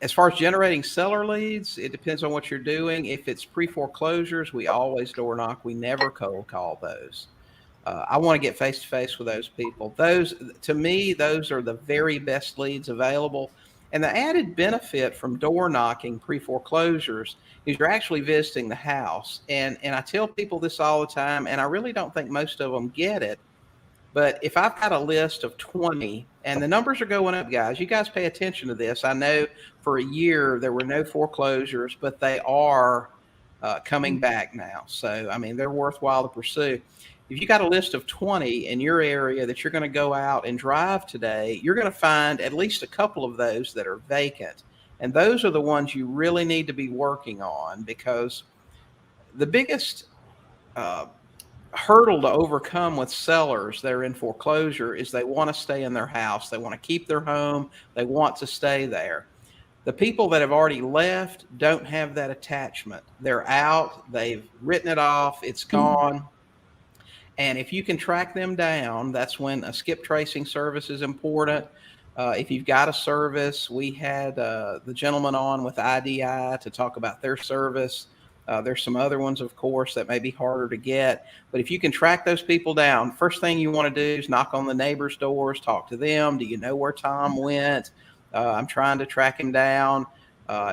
As far as generating seller leads, it depends on what you're doing. If it's pre-foreclosures, we always door knock. We never cold call those. I want to get face-to-face with those people. Those, to me, those are the very best leads available. And the added benefit from door knocking pre-foreclosures is you're actually visiting the house. And I tell people this all the time, and I really don't think most of them get it. But if I've got a list of 20, and the numbers are going up, guys, you guys pay attention to this. I know for a year there were no foreclosures, but they are coming back now. So, I mean, they're worthwhile to pursue. If you got a list of 20 in your area that you're going to go out and drive today, you're going to find at least a couple of those that are vacant. And those are the ones you really need to be working on, because the biggest hurdle to overcome with sellers that are in foreclosure is they want to stay in their house. They want to keep their home. They want to stay there. The people that have already left don't have that attachment. They're out. They've written it off. It's gone. And if you can track them down, that's when a skip tracing service is important. If you've got a service, we had the gentleman on with IDI to talk about their service. There's some other ones, of course, that may be harder to get. But if you can track those people down, first thing you want to do is knock on the neighbors' doors, talk to them. Do you know where Tom went? I'm trying to track him down.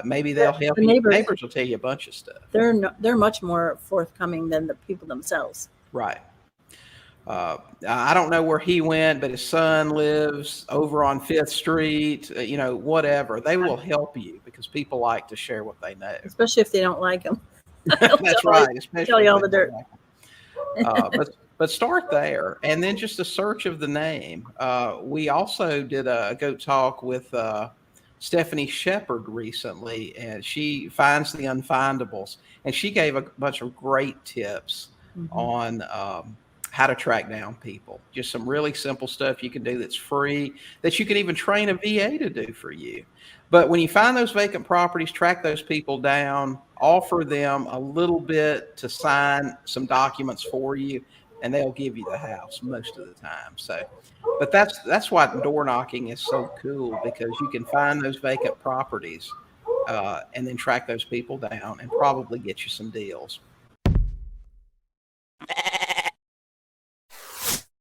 Maybe they'll help you. Neighbors will tell you a bunch of stuff. They're much more forthcoming than the people themselves. Right. I don't know where he went, but his son lives over on 5th Street, whatever. They will help you because people like to share what they know. Especially if they don't like them. That's right. Especially tell you all the dirt. But start there. And then just a search of the name. We also did a Goat Talk with Stephanie Shepard recently, and she finds the unfindables. And she gave a bunch of great tips on how to track down people. Just some really simple stuff you can do that's free, that you can even train a VA to do for you. But when you find those vacant properties, track those people down, offer them a little bit to sign some documents for you, and they'll give you the house most of the time. So, but that's why door knocking is so cool, because you can find those vacant properties and then track those people down and probably get you some deals.